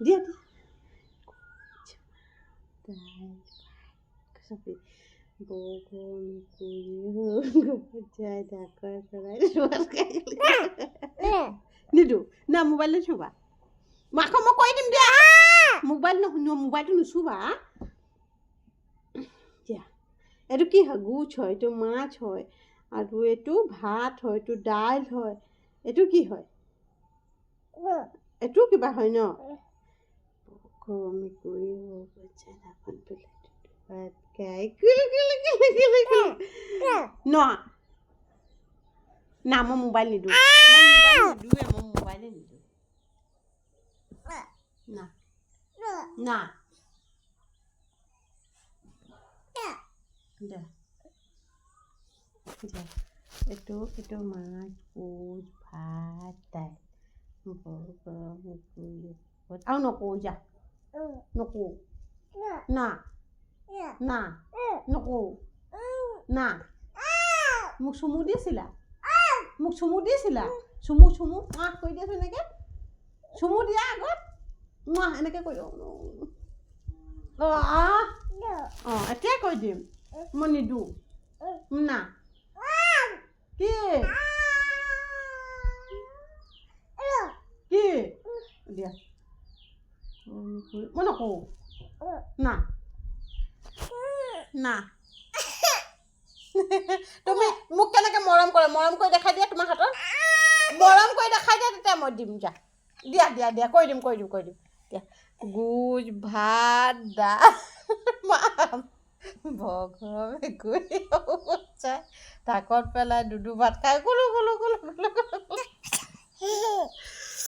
দিয়া দিয়া Sabi, bogong kuyo, যায় ডাকৰ চৰাই নিদো না মোবাইল নুচুবা মাক মই কৈ দিম দিয়া মোবাইল মোবাইলটো নুচুবা দিয়া এইটো কি হয় গুচ হয় এইটো মাছ হয় আৰু এইটো ভাত হয় এইটো দাইল হয় এইটো কি হয় এইটো কিবা হয় ন বগৰ কুৰি যায় ডাকৰ পেলাই ন না মই মোবাইল নিদিওঁ মই মোবাইলে নিদিওঁ না না দে এইটো মাছ পোচ ভাত দাইল আৰু নকওঁ যা নকওঁ না না নকওঁ না মোক চুমু দিছিলা চুমু কৈ দিয়াচোন এনেকৈ চুমু দিয়া আগত এনেকৈ কৈ দিওঁ অঁ এতিয়াই কৈ দিম মই নিদিওঁ না কি কি দিয়া মই নকওঁ না না তুমি মোক কেনেকৈ মৰম কৰি দেখাই দিয়া তোমাৰ হাতত মৰম কৰি দেখাই দিয়া তেতিয়া মই দিম যা দিয়া কৈ দিম দিয়া গুজ ভাত দাইল বগৰ মেকুৰী ঢাকত পেলাই দুডু ভাত খাই